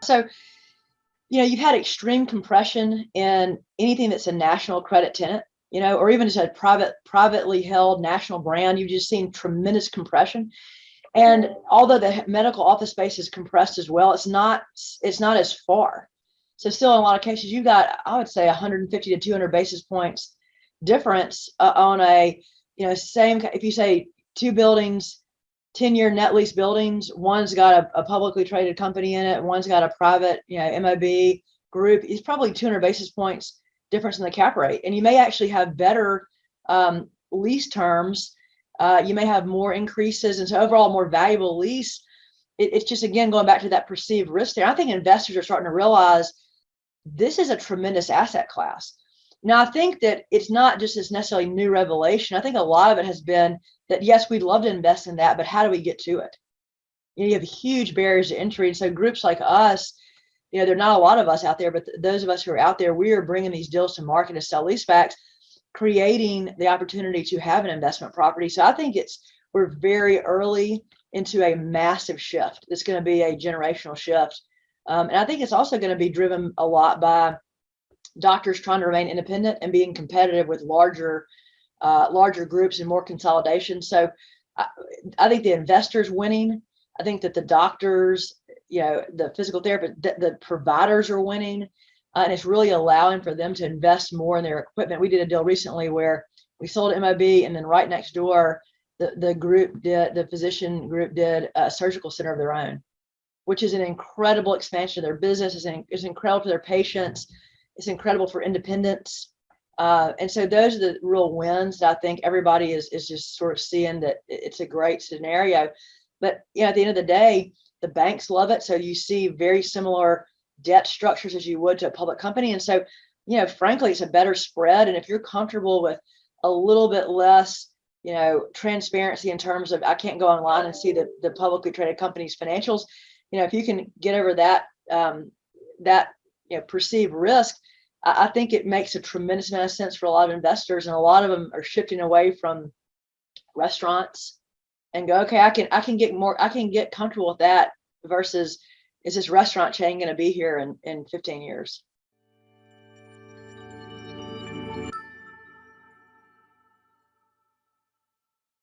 So, you've had extreme compression in anything that's a national credit tenant, or even just a privately held national brand. You've just seen tremendous compression. And although the medical office space is compressed as well, it's not as far. So still, in a lot of cases, you've got, I would say, 150 to 200 basis points difference on a, same. If you say two buildings, 10-year net lease buildings, one's got a publicly traded company in it, one's got a private, MOB group, it's probably 200 basis points difference in the cap rate. And you may actually have better lease terms. You may have more increases, and so overall more valuable lease. It's just, again, going back to that perceived risk there. I think investors are starting to realize this is a tremendous asset class. Now, I think that it's not just this necessarily new revelation. I think a lot of it has been that, yes, we'd love to invest in that, but how do we get to it? You have huge barriers to entry. And so groups like us, there are not a lot of us out there, but those of us who are out there, we are bringing these deals to market as sell leasebacks, creating the opportunity to have an investment property. So I think we're very early into a massive shift. It's going to be a generational shift. And I think it's also going to be driven a lot by doctors trying to remain independent and being competitive with larger groups and more consolidation. So I think the investors winning. I think that the doctors, the physical therapists, the providers are winning. And it's really allowing for them to invest more in their equipment. We did a deal recently where we sold MOB, and then right next door, the physician group did a surgical center of their own, which is an incredible expansion of their business. It's incredible for their patients. It's incredible for independence. And so those are the real wins that I think everybody is just sort of seeing, that it's a great scenario. But at the end of the day, the banks love it. So you see very similar debt structures as you would to a public company. And so, frankly, it's a better spread. And if you're comfortable with a little bit less, transparency in terms of, I can't go online and see the publicly traded company's financials, if you can get over that, perceived risk, I think it makes a tremendous amount of sense for a lot of investors. And a lot of them are shifting away from restaurants and go, okay, I can get comfortable with that versus, is this restaurant chain going to be here in 15 years?